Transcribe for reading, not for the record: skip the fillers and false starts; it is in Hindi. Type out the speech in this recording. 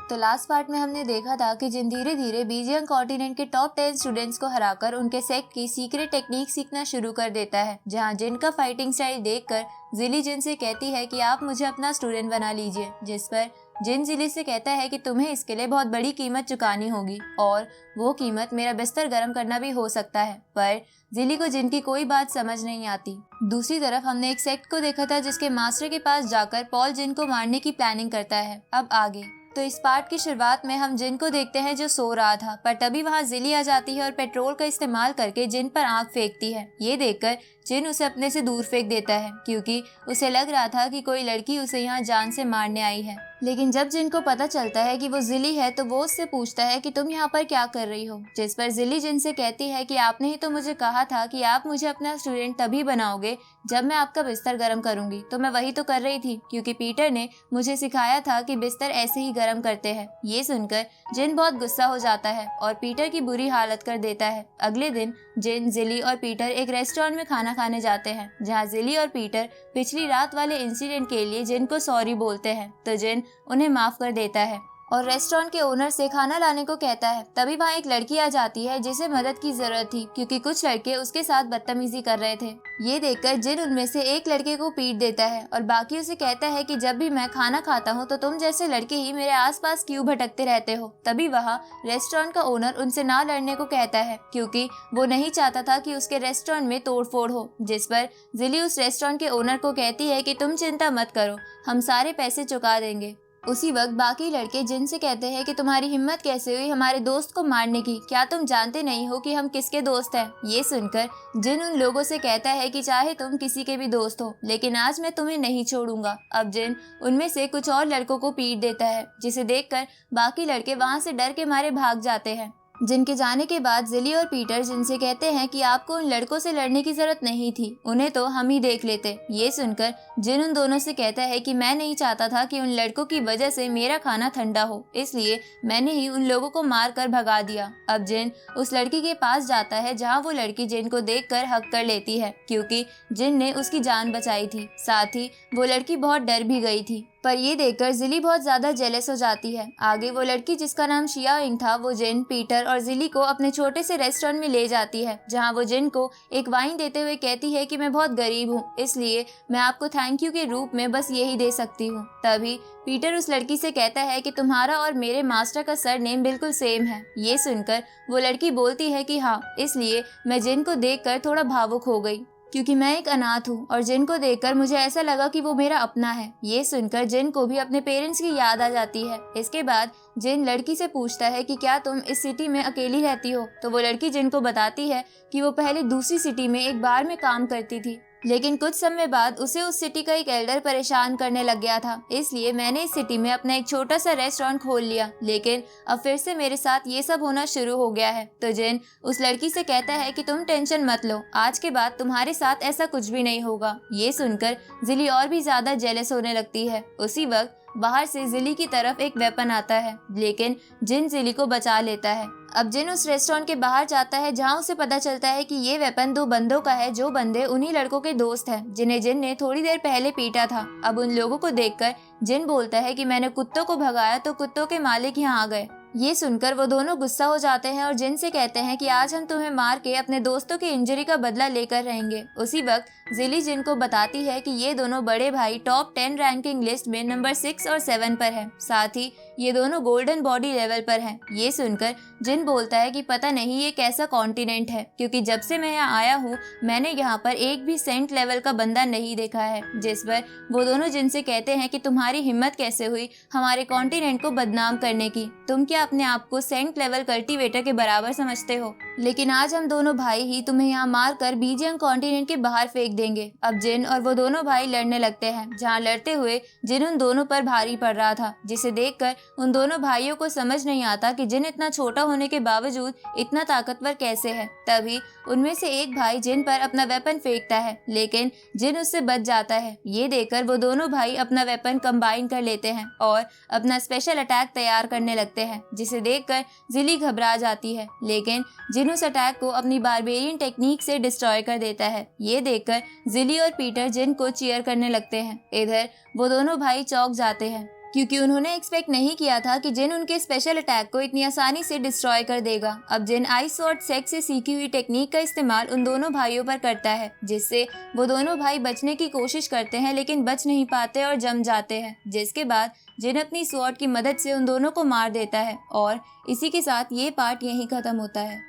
तो लास्ट पार्ट में हमने देखा था कि जिन धीरे धीरे बीजियम कॉन्टिनेंट के टॉप 10 स्टूडेंट्स को हराकर उनके सेक्ट की सीक्रेट टेक्निक सीखना शुरू कर देता है, जहां जिन का फाइटिंग स्टाइल देखकर जिली जिन से कहती है कि आप मुझे अपना स्टूडेंट बना लीजिए, जिस पर जिन जिली से कहता है कि तुम्हें इसके लिए बहुत बड़ी कीमत चुकानी होगी और वो कीमत मेरा बिस्तर गर्म करना भी हो सकता है। पर जिली को जिन की कोई बात समझ नहीं आती। दूसरी तरफ हमने एक सेक्ट को देखा था जिसके मास्टर के पास जाकर पॉल जिन को मारने की प्लानिंग करता है। अब आगे तो इस पार्ट की शुरुआत में हम जिन को देखते हैं जो सो रहा था, पर तभी वहाँ जिली आ जाती है और पेट्रोल का इस्तेमाल करके जिन पर आग फेंकती है। ये देखकर जिन उसे अपने से दूर फेंक देता है क्योंकि उसे लग रहा था कि कोई लड़की उसे यहाँ जान से मारने आई है। लेकिन जब जिन को पता चलता है कि वो जिली है तो वो उससे पूछता है कि तुम यहाँ पर क्या कर रही हो, जिस पर जिली जिन से कहती है कि आपने ही तो मुझे कहा था कि आप मुझे अपना स्टूडेंट तभी बनाओगे जब मैं आपका बिस्तर गर्म करूंगी, तो मैं वही तो कर रही थी क्योंकि पीटर ने मुझे सिखाया था कि बिस्तर ऐसे ही गर्म करते हैं। ये सुनकर जिन बहुत गुस्सा हो जाता है और पीटर की बुरी हालत कर देता है। अगले दिन जिन, जिली और पीटर एक रेस्टोरेंट में खाना खाने जाते हैं, जहाँ जिली और पीटर पिछली रात वाले इंसिडेंट के लिए जिन को सॉरी बोलते हैं, तो जिन उन्हें माफ कर देता है और रेस्टोरेंट के ओनर से खाना लाने को कहता है। तभी वहाँ एक लड़की आ जाती है जिसे मदद की जरूरत थी क्योंकि कुछ लड़के उसके साथ बदतमीजी कर रहे थे। ये देखकर जिन उनमें से एक लड़के को पीट देता है और बाकी उसे कहता है कि जब भी मैं खाना खाता हूँ तो तुम जैसे लड़के ही मेरे आसपास क्यों भटकते रहते हो। तभी वहाँ रेस्टोरेंट का ओनर उनसे ना लड़ने को कहता है क्योंकि वो नहीं चाहता था कि उसके रेस्टोरेंट में तोड़फोड़ हो, जिस पर जिली उस रेस्टोरेंट के ओनर को कहती है कि तुम चिंता मत करो, हम सारे पैसे चुका देंगे। उसी वक्त बाकी लड़के जिन से कहते हैं कि तुम्हारी हिम्मत कैसे हुई हमारे दोस्त को मारने की, क्या तुम जानते नहीं हो कि हम किसके दोस्त हैं। ये सुनकर जिन उन लोगों से कहता है कि चाहे तुम किसी के भी दोस्त हो लेकिन आज मैं तुम्हें नहीं छोड़ूंगा। अब जिन उनमें से कुछ और लड़कों को पीट देता है, जिसे देखकर बाकी लड़के वहां से डर के मारे भाग जाते हैं। जिनके जाने के बाद जिली और पीटर जिनसे कहते हैं कि आपको उन लड़कों से लड़ने की जरूरत नहीं थी, उन्हें तो हम ही देख लेते। ये सुनकर जिन उन दोनों से कहता है कि मैं नहीं चाहता था कि उन लड़कों की वजह से मेरा खाना ठंडा हो, इसलिए मैंने ही उन लोगों को मार कर भगा दिया। अब जिन उस लड़की के पास जाता है जहाँ वो लड़की जिन को देखकर हक कर लेती है क्योंकि जिन ने उसकी जान बचाई थी, साथ ही वो लड़की बहुत डर भी गई थी। पर ये देखकर जिली बहुत ज्यादा जेलस हो जाती है। आगे वो लड़की जिसका नाम शिया इंग था वो जिन, पीटर और जिली को अपने छोटे से रेस्टोरेंट में ले जाती है, जहां वो जिन को एक वाइन देते हुए कहती है कि मैं बहुत गरीब हूँ, इसलिए मैं आपको थैंक यू के रूप में बस यही दे सकती हूँ। तभी पीटर उस लड़की से कहता है कि तुम्हारा और मेरे मास्टर का सरनेम बिल्कुल सेम है। ये सुनकर वो लड़की बोलती है कि हाँ, इसलिए मैं जिन को देखकर थोड़ा भावुक हो गई क्योंकि मैं एक अनाथ हूँ और जिन को देखकर मुझे ऐसा लगा कि वो मेरा अपना है। ये सुनकर जिन को भी अपने पेरेंट्स की याद आ जाती है। इसके बाद जिन लड़की से पूछता है कि क्या तुम इस सिटी में अकेली रहती हो, तो वो लड़की जिन को बताती है कि वो पहले दूसरी सिटी में एक बार में काम करती थी, लेकिन कुछ समय बाद उसे उस सिटी का एक एल्डर परेशान करने लग गया था, इसलिए मैंने इस सिटी में अपना एक छोटा सा रेस्टोरेंट खोल लिया, लेकिन अब फिर से मेरे साथ ये सब होना शुरू हो गया है। तो जिन उस लड़की से कहता है कि तुम टेंशन मत लो, आज के बाद तुम्हारे साथ ऐसा कुछ भी नहीं होगा। ये सुनकर जिली और भी ज्यादा जेलस होने लगती है। उसी वक्त बाहर से जिली की तरफ एक वेपन आता है, लेकिन जिन जिली को बचा लेता है। अब जिन उस रेस्टोरेंट के बाहर जाता है जहां उसे पता चलता है कि ये वेपन दो बंदों का है, जो बंदे उन्हीं लड़कों के दोस्त हैं जिन्हें जिन ने थोड़ी देर पहले पीटा था। अब उन लोगों को देखकर जिन बोलता है कि मैंने कुत्तों को भगाया तो कुत्तों के मालिक यहाँ आ गए। ये सुनकर वो दोनों गुस्सा हो जाते हैं और जिन से कहते हैं कि आज हम तुम्हें मार के अपने दोस्तों की इंजरी का बदला लेकर रहेंगे। उसी वक्त जिली जिन को बताती है कि ये दोनों बड़े भाई टॉप 10 रैंकिंग लिस्ट में नंबर 6 और 7 पर हैं, साथ ही ये दोनों गोल्डन बॉडी लेवल पर हैं। ये सुनकर जिन बोलता है कि पता नहीं ये कैसा कॉन्टिनेंट है, क्योंकि जब से मैं यहाँ आया हूँ मैंने यहाँ पर एक भी सेंट लेवल का बंदा नहीं देखा है। जिस पर वो दोनों जिन से कहते हैं कि तुम्हारी हिम्मत कैसे हुई हमारे कॉन्टिनेंट को बदनाम करने की, तुम क्या अपने आप को सेंट लेवल कल्टीवेटर के बराबर समझते हो? लेकिन आज हम दोनों भाई ही तुम्हें यहाँ मार कर बीजियम कॉन्टिनेंट के बाहर फेंक देंगे। अब जिन और वो दोनों भाई लड़ने लगते हैं, जहाँ लड़ते हुए जिन उन दोनों पर भारी पड़ रहा था, जिसे देखकर उन दोनों भाइयों को समझ नहीं आता कि जिन इतना छोटा होने के बावजूद इतना ताकतवर कैसे है। तभी उनमें से एक भाई जिन पर अपना वेपन फेंकता है, लेकिन जिन उससे बच जाता है। ये देखकर वो दोनों भाई अपना वेपन कंबाइन कर लेते हैं और अपना स्पेशल अटैक तैयार करने लगते हैं, जिसे देखकर जिली घबरा जाती है, लेकिन जिन उस अटैक को अपनी बारबेरियन टेक्निक से डिस्ट्रॉय कर देता है। ये देखकर जिली और पीटर जिन को चीयर करने लगते हैं। इधर वो दोनों भाई चौंक जाते हैं क्योंकि उन्होंने एक्सपेक्ट नहीं किया था कि जिन उनके स्पेशल अटैक को इतनी आसानी से डिस्ट्रॉय कर देगा। अब जिन आइस स्वॉर्ड सेक से सीखी हुई टेक्निक का इस्तेमाल उन दोनों भाइयों पर करता है, जिससे वो दोनों भाई बचने की कोशिश करते हैं लेकिन बच नहीं पाते और जम जाते हैं, जिसके बाद जिन अपनी स्वॉर्ड की मदद से उन दोनों को मार देता है। और इसी के साथ ये पार्ट यहीं खत्म होता है।